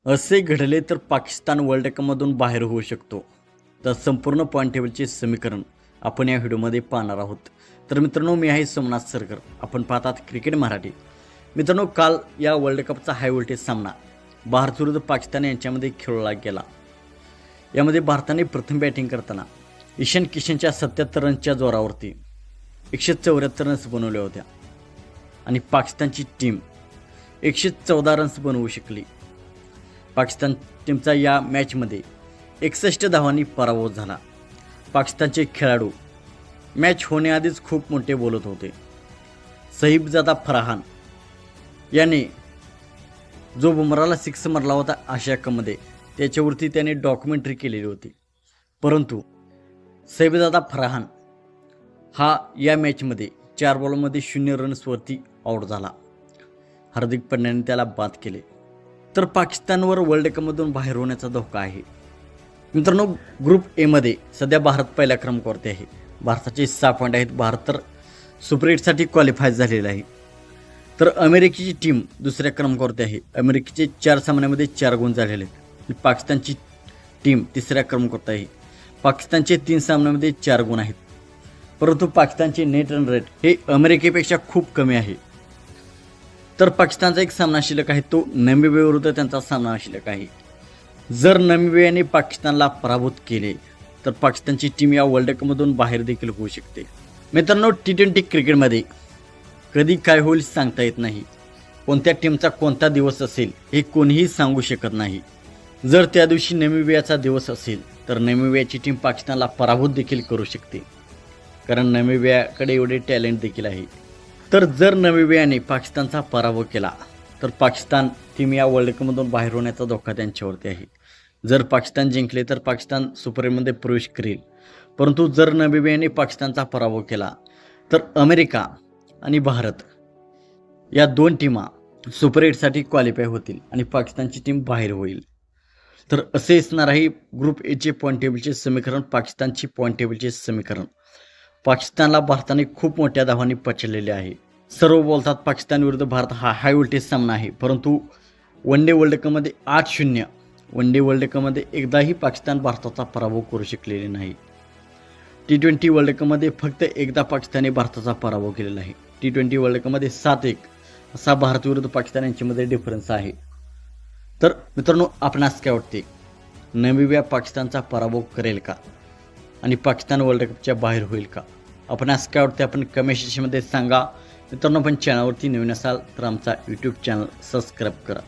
असे घडले तर पाकिस्तान वर्ल्ड कपमधून बाहेर होऊ शकतो. तर संपूर्ण पॉईंट टेबलचे समीकरण आपण या व्हिडिओमध्ये पाहणार आहोत. तर मित्रांनो, मी आहे सोमनाथ सरकर. आपण पाहतात क्रिकेट मराठी. मित्रांनो, काल या वर्ल्ड कपचा हाय व्होल्टेज सामना भारत विरुद्ध पाकिस्तान यांच्यामध्ये खेळला गेला. यामध्ये भारताने प्रथम बॅटिंग करताना ईशान किशनच्या 77 रन्सच्या जोरावरती 174 रन्स बनवल्या होत्या आणि पाकिस्तानची टीम 114 रन्स बनवू शकली. पाकिस्तान टीमचा या मॅचमध्ये 61 धावांनी पराभव झाला. पाकिस्तानचे खेळाडू मॅच होण्याआधीच खूप मोठे बोलत होते. सहीबजादा फरहान याने जो बुमराला 6 मारला होता आशिया कपमध्ये, त्याच्यावरती त्याने डॉक्युमेंटरी केलेली होती. परंतु सहीबजादा फरहान हा या मॅचमध्ये 4 बॉलमध्ये 0 रन्सवरती आऊट झाला. हार्दिक पांड्याने त्याला बाद केले. तर पाकिस्तानवर वर्ल्ड कपमधून बाहेर होण्याचा धोका आहे. मित्रांनो, ग्रुप एमध्ये सध्या भारत पहिल्या क्रमांकावरती आहे. भारताचे 6 पॉईंट आहेत. भारत तर सुपर 8साठी क्वालिफाय झालेला आहे. तर अमेरिकेची टीम दुसऱ्या क्रमांकावरती आहे. अमेरिकेचे 4 सामन्यामध्ये 4 गुण झालेले आहेत. पाकिस्तानची टीम तिसऱ्या क्रमांकावरती आहे. पाकिस्तानचे 3 सामन्यामध्ये 4 गुण आहेत. परंतु पाकिस्तानचे नेट रन रेट हे अमेरिकेपेक्षा खूप कमी आहे. तर पाकिस्तानचा एक सामना शिल्लक आहे, तो नामिबिया विरुद्ध त्यांचा सामना शिल्लक आहे. जर नामिबियाने पाकिस्तानला पराभूत केले तर पाकिस्तानची टीम या वर्ल्ड कपमधून बाहेर देखील होऊ शकते. मित्रांनो, T20 क्रिकेटमध्ये कधी काय होईल सांगता येत नाही. कोणत्या टीमचा कोणता दिवस असेल हे कोणीही सांगू शकत नाही. जर त्या दिवशी नामिबियाचा दिवस असेल तर नामिबियाची टीम पाकिस्तानला पराभूत देखील करू शकते, कारण नामिबियाकडे एवढे टॅलेंट देखील आहे. तर जर नामिबियाने पाकिस्तानचा पराभव केला तर पाकिस्तान टीम या वर्ल्ड कपमधून बाहेर होण्याचा धोका त्यांच्यावरती आहे. जर पाकिस्तान जिंकले तर पाकिस्तान सुपर 8मध्ये प्रवेश करेल. परंतु जर नामिबियाने पाकिस्तानचा पराभव केला तर अमेरिका आणि भारत या 2 टीमा सुपर 8साठी क्वालिफाय होतील आणि पाकिस्तानची टीम बाहेर होईल. तर असे असणार आहे ग्रुप एचे पॉईंट टेबलचे समीकरण. पाकिस्तानची पॉईंट टेबलचे समीकरण. पाकिस्तानला भारताने खूप मोठ्या धावांनी पछाडलेले आहे. सर्व बोलतात पाकिस्तान विरुद्ध भारत हा हाय व्होल्टेज सामना आहे. परंतु वन डे वर्ल्ड कपमध्ये 8-0 वन डे वर्ल्ड कपमध्ये एकदाही पाकिस्तान भारताचा पराभव करू शकलेले नाही. T20 वर्ल्ड कपमध्ये फक्त एकदा पाकिस्तानने भारताचा पराभव केलेला आहे. T20 वर्ल्ड कपमध्ये 7-1 असा भारत विरुद्ध पाकिस्तान यांच्यामध्ये डिफरन्स आहे. तर मित्रांनो, आपणास काय वाटते, नामिबिया पाकिस्तानचा पराभव करेल का आणि पाकिस्तान वर्ल्ड कपच्या बाहेर होईल का? आपणास काय वाटते आपण कमेंट सेक्शनमध्ये सांगा. मित्रांनो, आपण चॅनलवरती नवीन असाल तर आमचा यूट्यूब चॅनल सबस्क्राईब करा.